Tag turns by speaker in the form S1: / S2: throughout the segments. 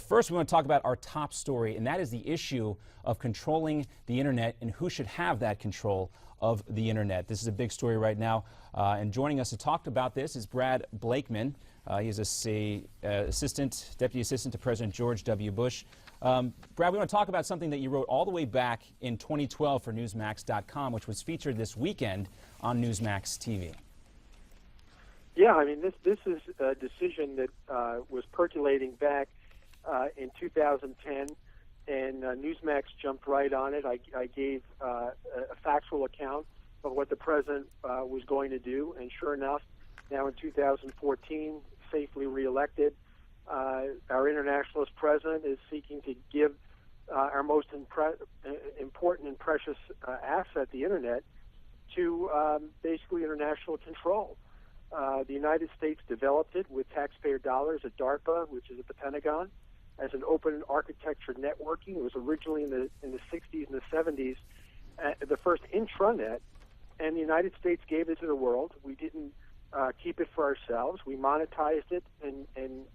S1: But first, we want to talk about our top story, and that is the issue of controlling the internet and who should have that control of the internet. This is a big story right now, and joining us to talk about this is Brad Blakeman. He is deputy assistant to President George W. Bush. Brad, we want to talk about something that you wrote all the way back in 2012 for Newsmax.com, which was featured this weekend on Newsmax TV.
S2: Yeah, I mean, this is a decision that was percolating back in 2010, and Newsmax jumped right on it. I gave a factual account of what the president was going to do, and sure enough, now in 2014, safely reelected, our internationalist president is seeking to give our most important and precious asset, the internet, to basically international control. The United States developed it with taxpayer dollars at DARPA, which is at the Pentagon, as an open architecture networking. It was originally in the 60s and the 70s, the first intranet, and the United States gave it to the world. We didn't keep it for ourselves. We monetized it and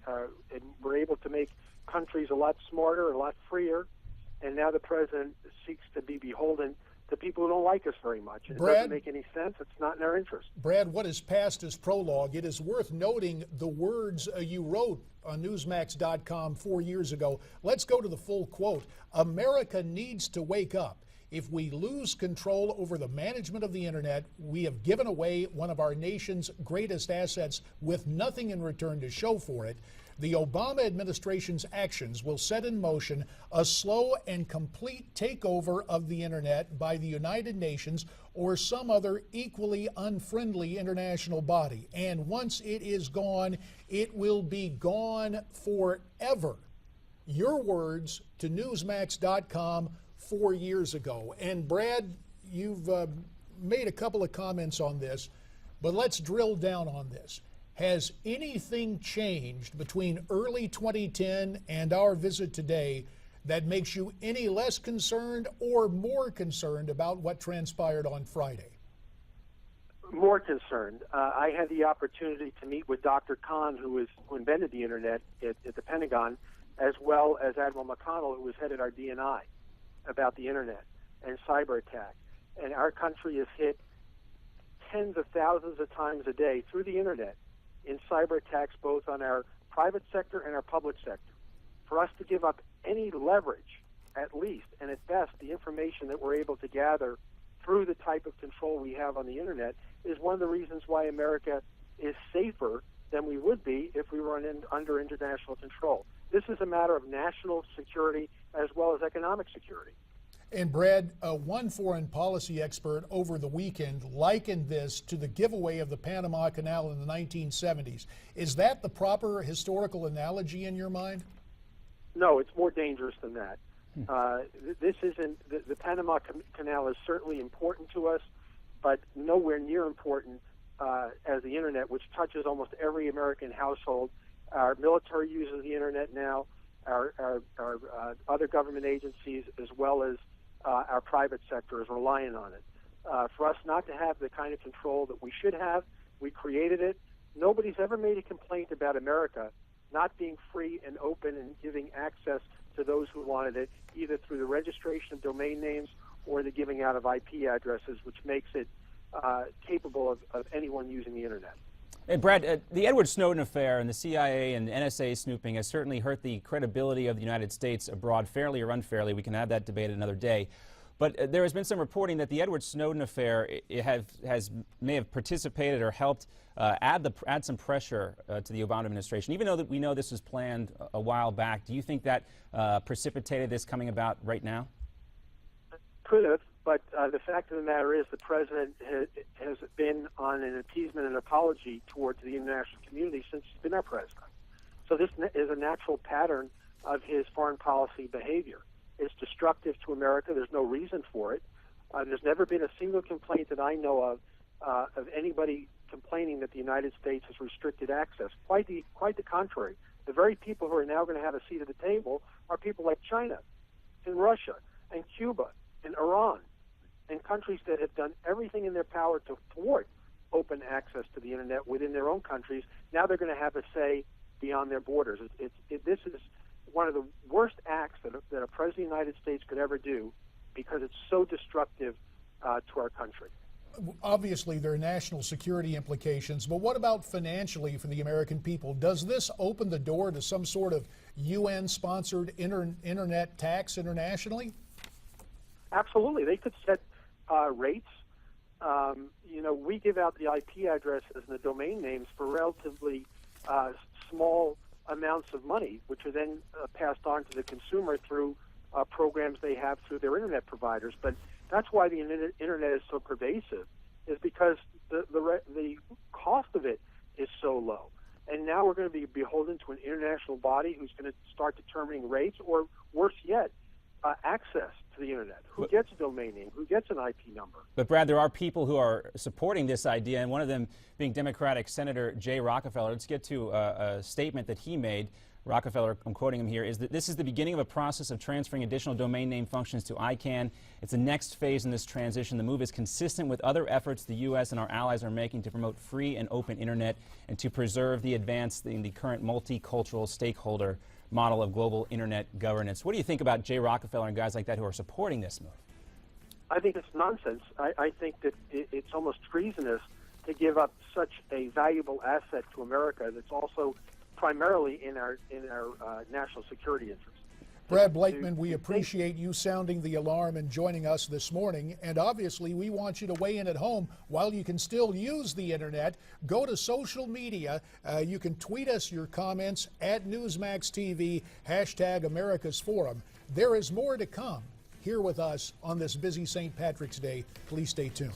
S2: were able to make countries a lot smarter, a lot freer. And now the president seeks to be beholden to people who don't like us very much. It doesn't make any sense. It's not in our interest.
S3: Brad, what is past is prologue. It is worth noting the words you wrote on Newsmax.com 4 years ago. Let's go to the full quote. America needs to wake up. If we lose control over the management of the internet, we have given away one of our nation's greatest assets with nothing in return to show for it. The Obama administration's actions will set in motion a slow and complete takeover of the internet by the United Nations or some other equally unfriendly international body. And once it is gone, it will be gone forever. Your words to Newsmax.com 4 years ago. And Brad, you've made a couple of comments on this, but let's drill down on this. Has anything changed between early 2010 and our visit today that makes you any less concerned or more concerned about what transpired on Friday?
S2: More concerned. I had the opportunity to meet with Dr. Khan, who invented the internet at the Pentagon, as well as Admiral McConnell, who was headed our DNI, about the internet and cyber attack. And our country is hit tens of thousands of times a day through the internet in cyber attacks, both on our private sector and our public sector. For us to give up any leverage, at least, and at best, the information that we're able to gather through the type of control we have on the internet is one of the reasons why America is safer than we would be if we were under international control. This is a matter of national security as well as economic security.
S3: And Brad, one foreign policy expert over the weekend likened this to the giveaway of the Panama Canal in the 1970s. Is that the proper historical analogy in your mind?
S2: No, it's more dangerous than that. This isn't, the Panama Canal is certainly important to us, but nowhere near important as the internet, which touches almost every American household. Our military uses the internet now, our other government agencies, as well as our private sector is reliant on it. For us not to have the kind of control that we should have, we created it. Nobody's ever made a complaint about America not being free and open and giving access to those who wanted it, either through the registration of domain names or the giving out of IP addresses, which makes it capable of anyone using the internet.
S1: Hey, Brad, the Edward Snowden affair and the CIA and NSA snooping has certainly hurt the credibility of the United States abroad, fairly or unfairly. We can have that debate another day. But there has been some reporting that the Edward Snowden affair may have participated or helped add some pressure to the Obama administration. Even though that we know this was planned a while back, do you think that precipitated this coming about right now?
S2: Could have, but the fact of the matter is the president has been on an appeasement and apology towards the international community since he's been our president. So this is a natural pattern of his foreign policy behavior. It's destructive to America. There's no reason for it. There's never been a single complaint that I know of anybody complaining that the United States has restricted access. Quite the contrary. The very people who are now going to have a seat at the table are people like China and Russia and Cuba and Iran and countries that have done everything in their power to thwart open access to the internet within their own countries. Now they're going to have a say beyond their borders. This is one of the worst acts that a president of the United States could ever do, because it's so destructive to our country.
S3: Obviously, there are national security implications, but what about financially for the American people? Does this open the door to some sort of UN-sponsored internet tax internationally?
S2: Absolutely. They could set rates. We give out the IP addresses and the domain names for relatively small amounts of money, which are then passed on to the consumer through programs they have through their internet providers. But that's why the internet is so pervasive, is because the cost of it is so low. And now we're going to be beholden to an international body who's going to start determining rates, or worse yet, access to the internet. Who gets a domain name? Who gets an IP number?
S1: But Brad, there are people who are supporting this idea, and one of them being Democratic Senator Jay Rockefeller. Let's get to a statement that he made. Rockefeller, I'm quoting him here, is that this is the beginning of a process of transferring additional domain name functions to ICANN. It's the next phase in this transition. The move is consistent with other efforts the U.S. and our allies are making to promote free and open internet and to preserve the advance in the current multicultural stakeholder model of global internet governance. What do you think about Jay Rockefeller and guys like that who are supporting this move?
S2: I think it's nonsense. I think that it's almost treasonous to give up such a valuable asset to America that's also primarily in our national security interest.
S3: Brad Blakeman, we appreciate you sounding the alarm and joining us this morning. And obviously, we want you to weigh in at home while you can still use the internet. Go to social media. You can tweet us your comments at Newsmax TV, #America's Forum. There is more to come here with us on this busy St. Patrick's Day. Please stay tuned.